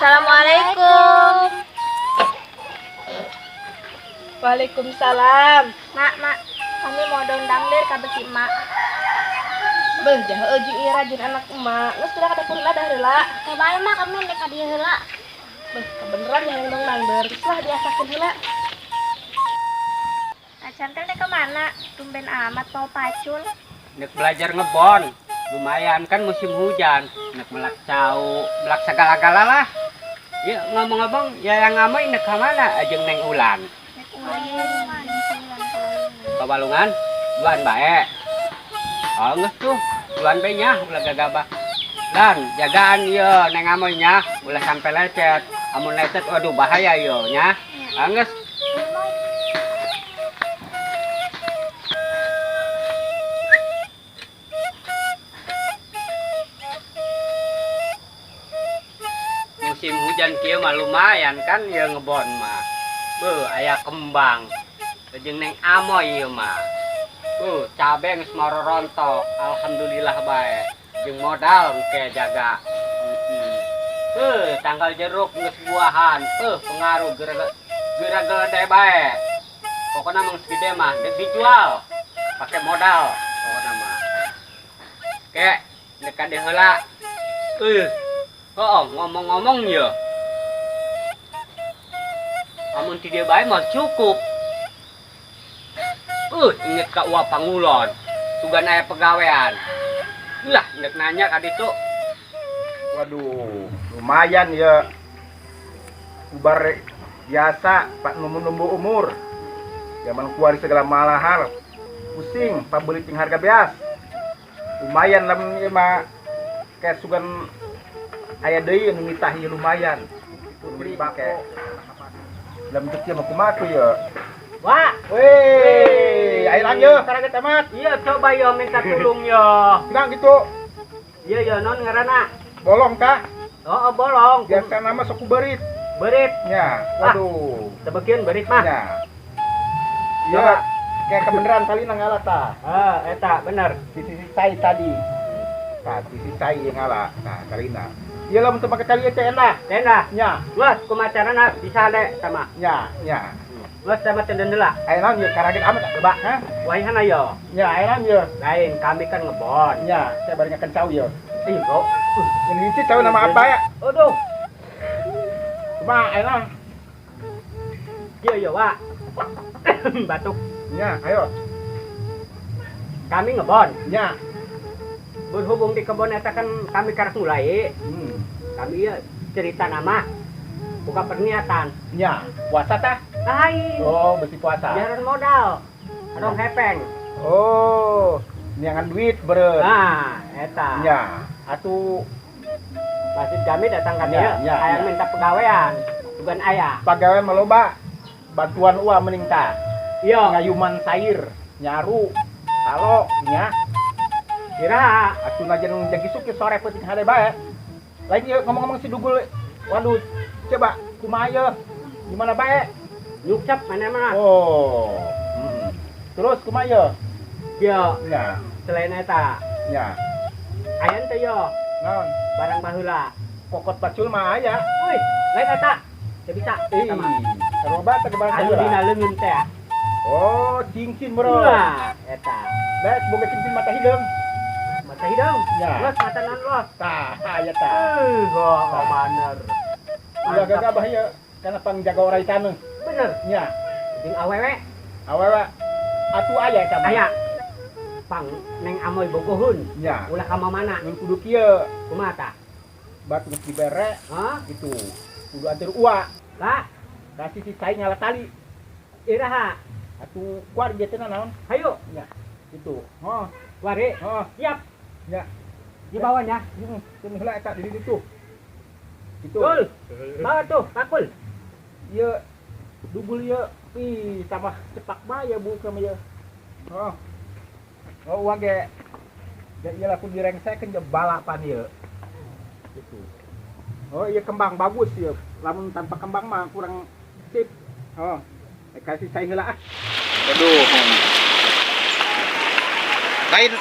Assalamualaikum. Waalaikumsalam. Mak, kami mau dondang ka besi mak. Beuh, jahe jeung ieu rajin anak emak. Geus sudah kada purna dah heula. Kabar mak kami dek ka dieu heula. Beuh, kebeneran yang dongdang deur. Geus lah diasakeun heula. Acan teh ke mana? Tumben amat mau pacul. Nek belajar ngebon, lumayan kan musim hujan. Nek melak cau, melak segala-gala lah. Ya ngomong-ngomong, ya yang ngamai nek kamana ajeng Neng Ulan. Nek ulang di Kabalungan, duan bae. Oh geus tuh, duan bae nya ulah gagabah. Dan jagaan ieu Neng Amoy nya ulah sampai lecet. Amun lecet waduh bahaya ieu nya. Geus. Musim hujan kieu mah lumayan kan ya ngebon mah. Beuh aya kembang. Jeung Neng Amoy ieu mah. Cabe geus marorontok. Alhamdulillah bae. Jeung modal engke jaga. Tanggal jeruk geus buahan. Pengaruh geura-geura bae. Pokona mah geus gede mah dek dijual. Pake modal pokona mah. Kek nek kade heula. Ngomong-ngomong ya. Amun ti dieu bae mah cukup. Inget ka Uwa Pangulon. Tugan aya pegawean. Ulah nek nanya ka ditu. Waduh, lumayan ya. Ubar biasa pak numbu umur. Zaman kuari segala malahar. Pusing pabeli ting harga beas. Lumayan lamun ieu mah kayak sugan aya deui nu mitahi lumayan. Beli pake. Dalam kecil mah kumaha tuh ya. Wah, Weh, air aja karena tamat. iya coba yo minta tulung yo. Bilang gitu. Iya non ngaranna. Bolong kah? Oh, bolong. Biasa nama sok berit. Berit. Nya, waduh. Tebeukeun berit mah. Nya. Iya, kayak kebenaran kali nanggala ta. Eta bener. Di sisi saya tadi. Nah, di sisi saya yang ngalah. Nah, kalina. Iya lah untuk pakai kali enak. Tenda. Nya, Luas kumacarana bisa deh sama. nya. Luas sama tenda deula. Ayeuna ieu karagit amat coba, ha? Waihan ayo. Nya, ayeuna ieu. Lain kami kan ngebon. Nya, saya baru kencau ieu. Bro. Yang ini tahu nama apa ya? Aduh. Cuma ayeuna. Kieu yo, Wak. Batuk. Nya, ayo. Kami ngebon. Nya. Berhubung di kebon eta kan kami karek mulai. Kami ya cerita nama buka perniatan. Nya, puasa tah? Lain. Oh, besi puasa. Biaran modal. Adong hepeng. Oh, niangan duit beureun. Nah, eta. Nya, atuh Masjid kami datang ka Ya, dieu, ya, aya ya. minta pegawaian. Bukan aya. pagawe maloba bantuan uang meningkat. Iya, Ngayuman sair, nyaru, talo, nya. kira Atuh najen jagi suki sore peuting hade bae. Lain ieu ngomong-ngomong si Dugul. Waduh, coba kumaha ieu? Gimana bae? nyukcap mana mana. Oh. Terus kumaha ieu? Iya, Nya, selain eta, nya. aya teh yo Naon? barang baheula. Kokot pacul mah aya. Wih, lain eta. Teu bisa. Eta mah. Saroba teh ke barang Anu baheula. dina leungeun teh. Oh, cincin bro. Nah, eta. Baik, boga cincin mata hideung. Mata hidung. Ya. Los mata non los. Tah, aya tah. Kok bener. Udah gagabah ieu kana pangjaga ora ikan. Bener. Nya, Jeung awewe awewe atuh aya eta mah. aya pang Neng Amoy bogohun. Nya, Ulah ka mana? mun kudu kieu Kumaha tah? batu geus dibere Hah? gitu. Kudu atur uwa. Lah, Kasih si cai ngala tali. iraha. Atuh kuar ieu teh naon? Hayu, Nya, gitu. Oh, wari. Siap. nya. Di bawahnya. Teu heula eta di ditu. Gitu. Tul. Bawa tuh, pakul. Ieu dugul ieu tambah cepak bae ya bu kama ieu. Oh. Oh uang ge. Ya iyalah kun direngsekeun je balapan ieu. Gitu. Oh iya kembang bagus ieu. Lamun tanpa kembang mah kurang sip. Oh. Kasih saya heula ah. Aduh. Lain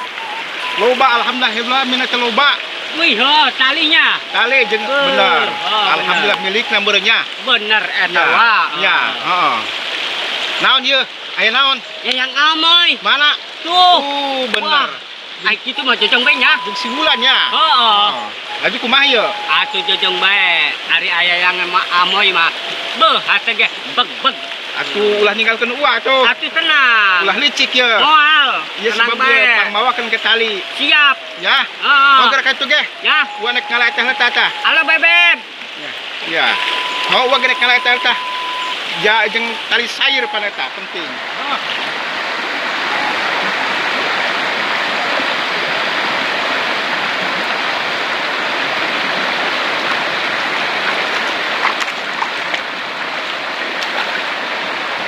loba alhamdulillah mina loba. Wih, talinya. Tali jeung Bener. bener. Oh, Alhamdulillah milik nambeurnya. Bener eta Ya. wa. Ya, heeh. Naon ieu? Aya naon? Ya yang amoy. Mana? Tuh. Bener. Ai kitu mah jojong bae nya. Jeung simulan nya. Heeh. Lagi kumaha ieu? Atuh jojong bae. Ari aya yang amoy mah. Beuh, hate ge beg-beg. Atuh ulah ninggalkeun uah tuh. Atuh tenang. Ulah licik ieu. Moal. Ieu Tenang sebab ieu bae. pangmawakeun ke tali. Siap. Ya. Heeh. Mau gerak atuh ge. Ya. Gua nek ngalah eta heula tah. Halo bebek. Ya. Mau gua gerak ngalah eta tah. Ya jeung tali sair paneta penting.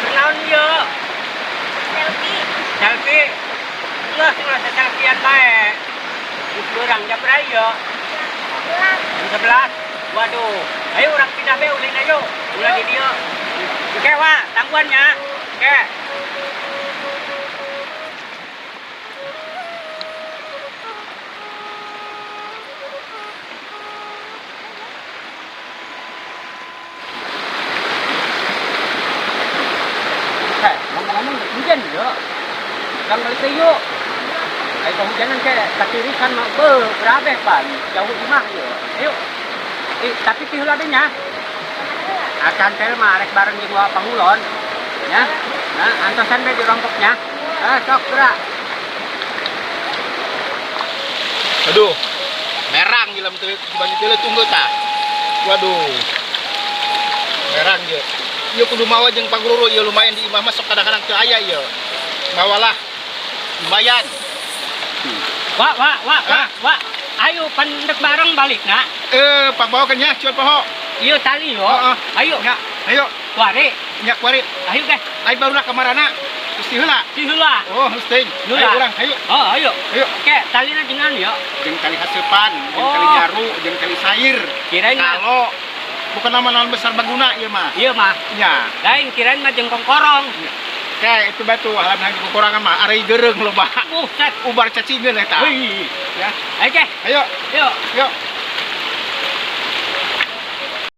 Kenaon ieu? Selfie. Selfie. Lah sing rasa selfiean bae. Geus beurang jam berapa ieu? 11. Jam 11. Waduh. Ayo urang pindah be ulin ayo. Ulah di dieu. Oke, Wak, tangguannya. Oke. Ngomong-ngomong hujan yuk. Yang balik ke yuk. Ayo kehujanan ke katirikan mah berabe pan. Jauh imah yuk. Ayo. Tapi tihul adanya. Akan tel mah arek bareng jeung wa pangulon. Ya. Nah, antosan be di rompoknya. Sok gerak. Aduh. Merang gila betul dibanding teh tunggu tah. Waduh. Merang ieu. Ieu kudu mawa jeung pangururu ieu lumayan di imah mah sok kadang-kadang teu aya ieu. Mawalah. Lumayan. Wak. Ayo pandek bareng balik nak. Pak bawakan nya cuan poho. Ieu tali yo. Heeh. Ayo. Ya, ayo. Wari. Nya kuari. Ayo teh. Ai barulah kamarana. Geus heula. Si heula. Oh, geus teuing. Heula. Ayo urang, ayo. Oh, ayo. Ayo. Oke, talina jengan yo. Jeung kali hasepan, jeung Oh. kali nyaru, jeung kali sair. Kirain mah. Kalau bukan nama-nama besar baguna ieu mah. Iya mah. Nya. Lain kirain mah jeung kongkorong. Kayak itu batu alam lagi kekurangan mah ari geureung loba. Set. Ubar cacingeun eta. Wih. Ya. Oke. Ayo, Yuk. yuk.